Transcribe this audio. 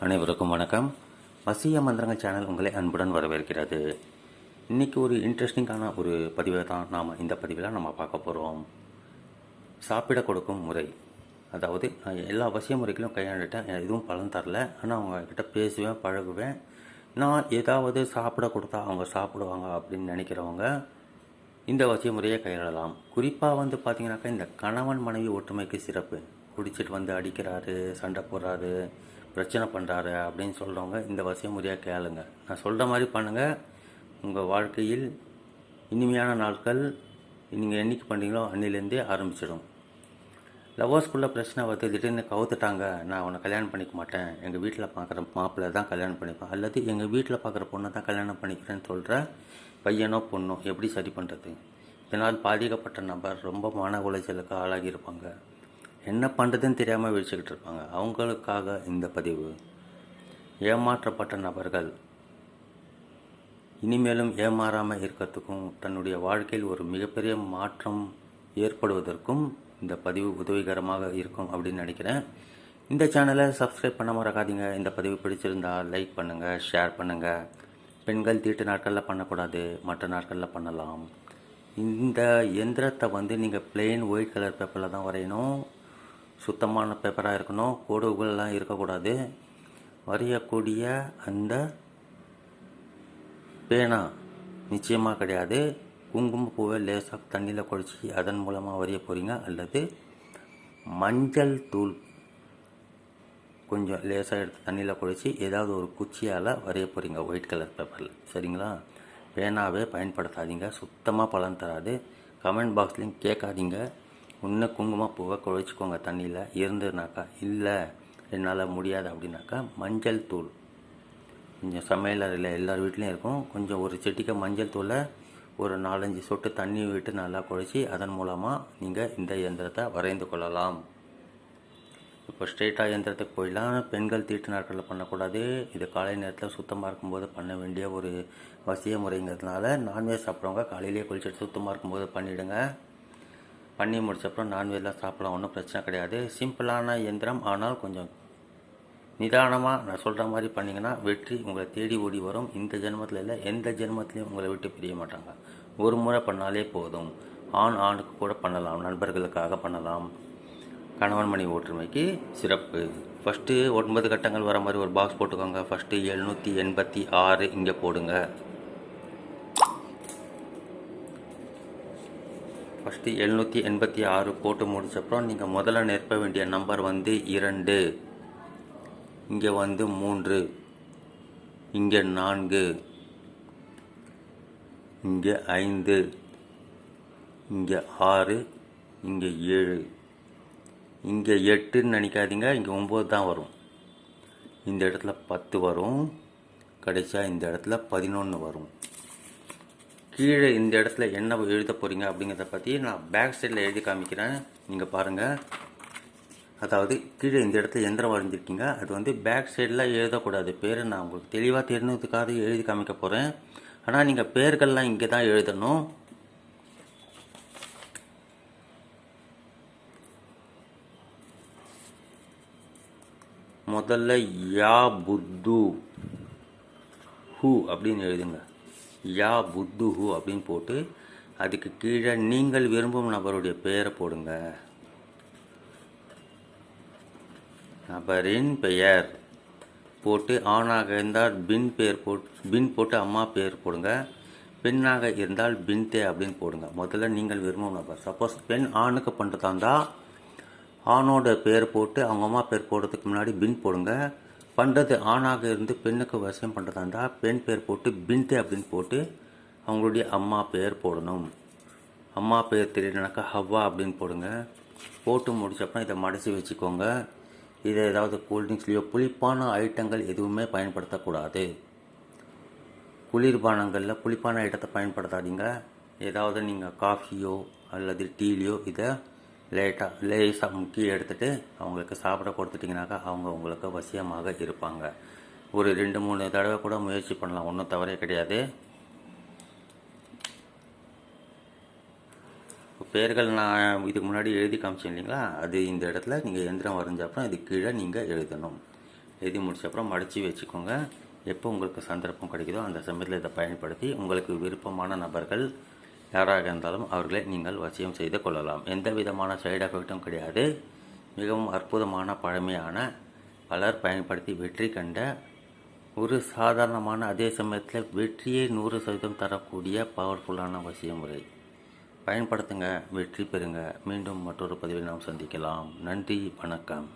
அனைவருக்கும் வணக்கம். வசிய மந்திரங்கள் சேனல் உங்களை அன்புடன் வரவேற்கிறது. இன்றைக்கி ஒரு இன்ட்ரெஸ்டிங்கான ஒரு பதிவை தான் நாம் இந்த பதிவில் நம்ம பார்க்க போகிறோம். சாப்பிட கொடுக்கும் முறை. அதாவது நான் எல்லா வசிய முறைகளும் கையாண்டுட்டேன், எதுவும் பலன் தரல. ஆனால் அவங்கக்கிட்ட பேசுவேன், பழகுவேன். நான் ஏதாவது சாப்பிட கொடுத்தா அவங்க சாப்பிடுவாங்க அப்படின்னு நினைக்கிறவங்க இந்த வசிய முறையை கையாளலாம். குறிப்பாக பார்த்தீங்கன்னாக்கா இந்த கணவன் மனைவி ஒற்றுமைக்கு சிறப்பு. குடிச்சிட்டு அடிக்கிறாரு, சண்டை போடுறாரு, பிரச்சனை பண்ணுறாரு அப்படின்னு சொல்கிறவங்க இந்த வசிய முறையாக கேளுங்க. நான் சொல்கிற மாதிரி பண்ணுங்கள். உங்கள் வாழ்க்கையில் இனிமையான நாட்கள் நீங்கள் என்றைக்கு பண்ணுறீங்களோ அன்னிலேருந்தே ஆரம்பிச்சிடும். லவ்வர்ஸ்குள்ளே பிரச்சனை வருது, திடீர்னு கவுத்துட்டாங்க, நான் உன்னை கல்யாணம் பண்ணிக்க மாட்டேன், எங்கள் வீட்டில் பார்க்குற மாப்பிள்ளை தான் கல்யாணம் பண்ணிப்பேன், அல்லது எங்கள் வீட்டில் பார்க்குற பொண்ணை தான் கல்யாணம் பண்ணிக்கிறேன்னு சொல்கிற பையனோ பொண்ணோ எப்படி சரி பண்ணுறது? இதனால் பாதிக்கப்பட்ட நபர் ரொம்ப மன உளைச்சலுக்கு ஆளாகி இருப்பாங்க. என்ன பண்ணுறதுன்னு தெரியாமல் விழிச்சுக்கிட்டு இருப்பாங்க. அவங்களுக்காக இந்த பதிவு. ஏமாற்றப்பட்ட நபர்கள் இனிமேலும் ஏமாறாமல் இருக்கிறதுக்கும் தன்னுடைய வாழ்க்கையில் ஒரு மிகப்பெரிய மாற்றம் ஏற்படுவதற்கும் இந்த பதிவு உதவிகரமாக இருக்கும் அப்படின்னு நினைக்கிறேன். இந்த சேனலை சப்ஸ்கிரைப் பண்ண மறக்காதீங்க. இந்த பதிவு பிடிச்சிருந்தால் லைக் பண்ணுங்கள், ஷேர் பண்ணுங்கள். பெண்கள் தீட்டு நாட்களில் பண்ணக்கூடாது, மற்ற நாட்களில் பண்ணலாம். இந்த எந்திரத்தை நீங்கள் பிளெயின் ஒயிட் கலர் பேப்பரில் தான் வரையணும். சுத்தமான பேப்பராக இருக்கணும். கோடுகள்லாம் இருக்கக்கூடாது. வரையக்கூடிய அந்த பேனா நிச்சயமாக கிடையாது. குங்குமப்பூவை லேசாக தண்ணியில் குழச்சி அதன் மூலமாக வரைய போகிறீங்க. அல்லது மஞ்சள் தூள் கொஞ்சம் லேசாக எடுத்து தண்ணியில் குழச்சி ஏதாவது ஒரு குச்சியால் வரைய போகிறீங்க ஒயிட் கலர் பேப்பரில். சரிங்களா? பேனாவே பயன்படுத்தாதீங்க, சுத்தமாக பலன் தராது. கமெண்ட் பாக்ஸ்லையும் கேட்காதீங்க. இன்னும் குங்குமப்பூவை குழச்சிக்கோங்க தண்ணியில் இருந்துனாக்கா. இல்லை என்னால் முடியாது அப்படின்னாக்கா மஞ்சள் தூள் கொஞ்சம் சமையலறையில் எல்லார் வீட்லேயும் இருக்கும். கொஞ்சம் ஒரு செட்டிக்க மஞ்சள் தூளை ஒரு 4-5 சொட்டு தண்ணி விட்டு நல்லா குழச்சி அதன் மூலமாக நீங்கள் இந்த இயந்திரத்தை வரைந்து கொள்ளலாம். இப்போ ஸ்ட்ரெயிட்டாக இயந்திரத்துக்கு போயிடலாம். பெண்கள் தீட்டு நாட்களில் பண்ணக்கூடாது. இது காலை நேரத்தில் சுத்தமாக இருக்கும்போது பண்ண வேண்டிய ஒரு வசிய முறைங்கிறதுனால நான்வெஜ் சாப்பிட்றவங்க காலையிலேயே குளிச்சுட்டு சுத்தமாக இருக்கும்போது பண்ணிவிடுங்க. பண்ணி முடிச்சப்பறம் நான்வெஜ்லாம் சாப்பிடலாம், ஒன்றும் பிரச்சனை கிடையாது. சிம்பிளான இயந்திரம், ஆனால் கொஞ்சம் நிதானமாக நான் சொல்கிற மாதிரி பண்ணிங்கன்னா வெற்றி உங்களை தேடி ஓடி வரும். இந்த ஜென்மத்தில் இல்லை, எந்த ஜென்மத்திலையும் உங்களை விட்டு பிரிய மாட்டாங்க. ஒரு முறை பண்ணாலே போதும். ஆணுக்கு கூட பண்ணலாம், நண்பர்களுக்காக பண்ணலாம். கணவன் மனைவி ஒற்றுமைக்கு சிறப்பு. ஃபஸ்ட்டு 9 கட்டங்கள் வர மாதிரி ஒரு பாக்ஸ் போட்டுக்கோங்க. ஃபஸ்ட்டு 786 இங்கே போடுங்க. ஃபஸ்ட்டு 786 போட்டு முடிச்சப்பறம் நீங்கள் முதல்ல நிரப்ப வேண்டிய நம்பர் 2, இங்கே 3, இங்கே 4, இங்கே 5, இங்கே 6, இங்கே 7, இங்கே 8ன்னு நினைக்காதீங்க, இங்கே 9 தான் வரும். இந்த இடத்துல 10 வரும். கடைசியாக இந்த இடத்துல 11 வரும். கீழே இந்த இடத்துல என்ன எழுத போகிறீங்க அப்படிங்கிறத பற்றி நான் பேக் சைடில் எழுதி காமிக்கிறேன், நீங்கள் பாருங்கள். அதாவது கீழே இந்த இடத்துல எந்திரம் வரைஞ்சிருக்கீங்க, அது பேக் சைடில் எழுதக்கூடாது. பேர் நான் உங்களுக்கு தெளிவாக தெரிஞ்சதுக்காக எழுதி காமிக்க போகிறேன். ஆனால் நீங்கள் பேர்கள்லாம் இங்கே தான் எழுதணும். முதல்ல யா புத்து ஹூ அப்படின்னு எழுதுங்க. யா புத்து ஹூ அப்படின்னு போட்டு அதுக்கு கீழே நீங்கள் விரும்பும் நபருடைய பெயரை போடுங்க. நபரின் பெயர் போட்டு, ஆணாக இருந்தால் பின் போட்டு அம்மா பெயர் போடுங்க. பெண்ணாக இருந்தால் பின்தே அப்படின்னு போடுங்க. முதல்ல நீங்கள் விரும்பும் நபர். சப்போஸ் பெண் ஆணுக்கு பண்ணுறதா இருந்தால் ஆணோட பேர் போட்டு அவங்க அம்மா பேர் போடுறதுக்கு முன்னாடி பின் போடுங்க. பண்ணுறது ஆணாக இருந்து பெண்ணுக்கு வசியம் பண்ணுறதா இருந்தால் பெண் பேர் போட்டு பின்தே அப்படின்னு போட்டு அவங்களுடைய அம்மா பேர் போடணும். அம்மா பேர் தெரியலனாக்கா ஹவ்வா அப்படின்னு போடுங்க. போட்டு முடிச்சப்பறம் இதை மடித்து வச்சுக்கோங்க. இதை ஏதாவது கூல்ட்ரிங்க்ஸ்லையோ புளிப்பான ஐட்டங்கள் எதுவுமே பயன்படுத்தக்கூடாது. குளிர்பானங்களில் புளிப்பான ஐட்டத்தை பயன்படுத்தாதீங்க. ஏதாவது நீங்கள் காஃபியோ அல்லது டீலையோ இதை லேசாக முக்கி எடுத்துகிட்டு அவங்களுக்கு சாப்பிட கொடுத்துட்டிங்கனாக்கா அவங்க உங்களுக்கு வசியமாக இருப்பாங்க. ஒரு 2-3 தடவை கூட முயற்சி பண்ணலாம், ஒன்றும் தவறே கிடையாது. பெயர்கள் நான் இதுக்கு முன்னாடி எழுதி காமிச்சேன் இல்லைங்களா, அது இந்த இடத்துல நீங்கள் எந்திரம் வரைஞ்ச அப்புறம் இது கீழே நீங்கள் எழுதணும். எழுதி முடிச்ச அப்புறம் மடித்து வச்சுக்கோங்க. எப்போ உங்களுக்கு சந்தர்ப்பம் கிடைக்குதோ அந்த சமயத்தில் இதை பயன்படுத்தி உங்களுக்கு விருப்பமான நபர்கள் யாராக இருந்தாலும் அவர்களை நீங்கள் வசியம் செய்து கொள்ளலாம். எந்த விதமான சைடு எஃபெக்டும் கிடையாது. மிகவும் அற்புதமான பழமையான பலர் பயன்படுத்தி வெற்றி கண்ட ஒரு சாதாரணமான அதே சமயத்தில் வெற்றியை 100% தரக்கூடிய பவர்ஃபுல்லான வசிய முறை. பயன்படுத்துங்க, வெற்றி பெறுங்க. மீண்டும் மற்றொரு பதிவில் நாம் சந்திக்கலாம். நன்றி, வணக்கம்.